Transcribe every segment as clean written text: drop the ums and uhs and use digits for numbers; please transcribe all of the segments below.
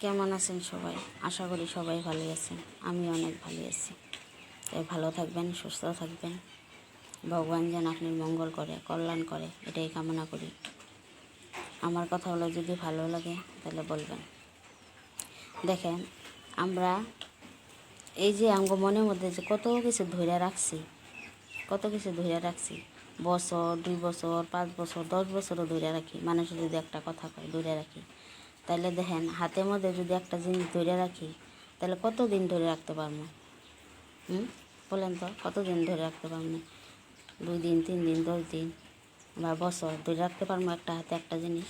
কেমন আছেন সবাই? আশা করি সবাই ভালো আছেন। আমি অনেক ভালো আছি। তাই ভালো থাকবেন, সুস্থ থাকবেন। ভগবান যেন আপনার মঙ্গল করে, কল্যাণ করে, এটাই কামনা করি। আমার কথাগুলো যদি ভালো লাগে তাহলে বলবেন। দেখেন, আমরা এই যে আমার মনের মধ্যে যে কত কিছু ধরে রাখছি, বছর 2 বছর 5 বছর 10 বছরও ধরে রাখি। মানুষের যদি একটা কথা কয় ধরে রাখি, তাহলে দেখেন হাতের মধ্যে যদি একটা জিনিস ধরে রাখি তাহলে কতদিন ধরে রাখতে পারবো? বলেন তো, কতদিন ধরে রাখতে পারবো? 2 দিন, 3 দিন, 10 দিন বা বছর ধরে রাখতে পারবো একটা হাতে একটা জিনিস?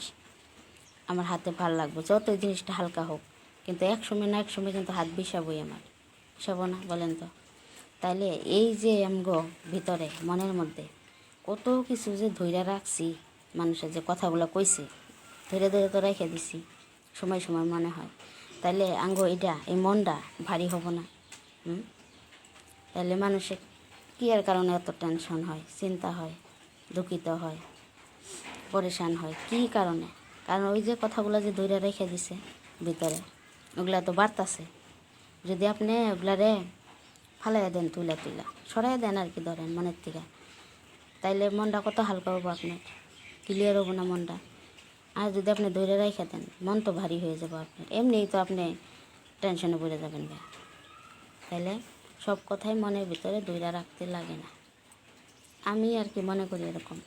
আমার হাতে ভাল লাগবে যতই জিনিসটা হালকা হোক, কিন্তু এক সময় না এক সময় কিন্তু হাত বিষাবই আমার, বিষাবো না? বলেন তো। তাইলে এই যে আমগো ভিতরে মনের মধ্যে কত কিছু যে ধইরা রাখছি, মানুষের যে কথাগুলো কইছে ধরে ধরে তো রেখে দিছি, সময় সময় মনে হয়। তাইলে আঙ্গো এই মনটা ভারী হব না? তাহলে মানুষের কী এর কারণে এত টেনশন হয়, চিন্তা হয়, দুঃখিত হয়, পরেশান হয়? কী কারণে? কারণ ওই যে কথাগুলো যে ধরে রেখে দিছে ভিতরে, ওগুলা তো বাড়তাছে। যদি আপনি ওগুলারে ফালাই দেন, তুলা সরাই দেন আর কি, ধরেন মনের থেকে, তাইলে মনটা কত হালকা হবো আপনার, ক্লিয়ার হবো না মনটা? আর যদি আপনি ধরে রেখে দেন, মন তো ভারী হয়ে যাবো আপনার, এমনিই তো আপনি টেনশনে পড়ে যাবেন গা। তাইলে সব কথাই মনের ভিতরে ধরে রাখতে লাগে না, আমি আর কি মনে করি এরকম।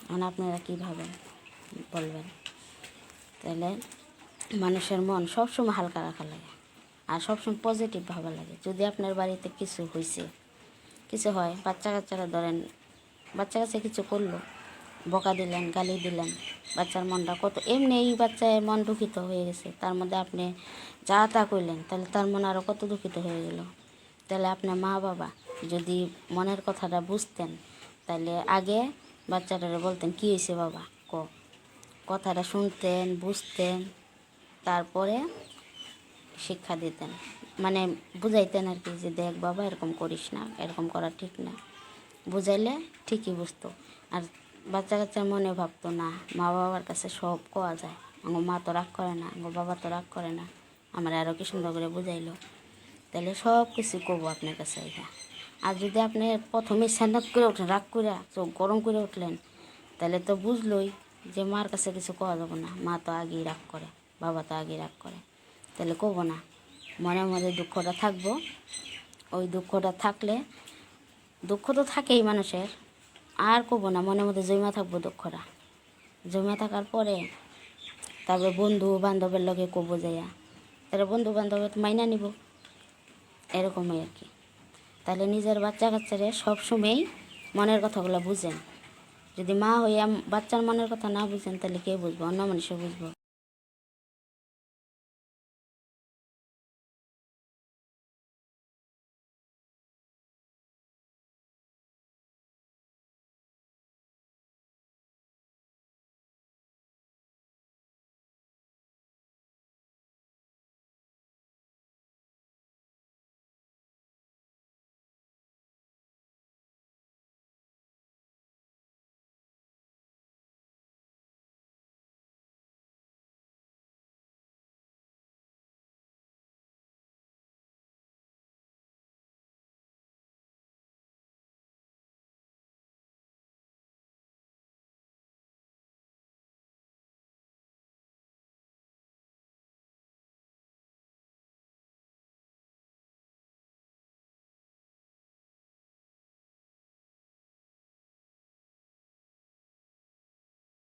মানে আপনারা কী ভাবেন বলবেন। তাহলে মানুষের মন সবসময় হালকা রাখা লাগে আর সবসময় পজিটিভ ভাবা লাগে। যদি আপনার বাড়িতে কিছু হয়েছে, কিছু হয়, বাচ্চা কাচ্চারা ধরেন, বাচ্চা কাচ্চা কিছু করলো, বকা দিলেন, গালি দিলেন, বাচ্চার মনটা কত, এমনি এই বাচ্চার মন দুঃখিত হয়ে গেছে, তার মধ্যে আপনি যা তা কইলেন, তাহলে তার মন আরও কত দুঃখিত হয়ে গেল। তাহলে আপনার মা বাবা যদি মনের কথাটা বুঝতেন, তাহলে আগে বাচ্চাটারে বলতেন, কী হয়েছে বাবা ক, কথাটা শুনতেন, বুঝতেন, তারপরে শিক্ষা দিতেন, মানে বুঝাইতেন আর কি, যে দেখ বাবা এরকম করিস না, এরকম করা ঠিক না। বুঝাইলে ঠিকই বুঝতো। আর বাচ্চা কাচ্চার মনে ভাবতো না, মা বাবার কাছে সব কোয়া যায়, আমার মা তো রাগ করে না, আমার বাবা তো রাগ করে না, আমার আরও কি সুন্দর করে বুঝাইলো। তাহলে সব কিছু করবো আপনার কাছে এটা। আর যদি আপনি প্রথমে স্যান্ড করে উঠলেন, রাগ করে চোখ গরম করে উঠলেন, তাহলে তো বুঝলোই যে মার কাছে কিছু কোয়া যাবো না, মা তো আগেই রাগ করে, বাবা তো আগেই রাগ করে, তাহলে করবো না। মনের মধ্যে দুঃখটা থাকবো, ওই দুঃখটা থাকলে, দুঃখ তো থাকেই মানুষের, আর করবো না, মনের মধ্যে জমা থাকবো দুঃখটা, জমা থাকার পরে তারপরে বন্ধু বান্ধবের লগে কবো যাইয়া, তারা বন্ধু বান্ধব মাইনা নিব, এরকমই আর কি। তাহলে নিজের বাচ্চা কাচ্চারে সবসময়ই মনের কথাগুলো বুঝেন। যদি মা হইয়া বাচ্চার মনের কথা না বুঝেন, তাহলে কে বুঝবো? অন্য মানুষও বুঝবো।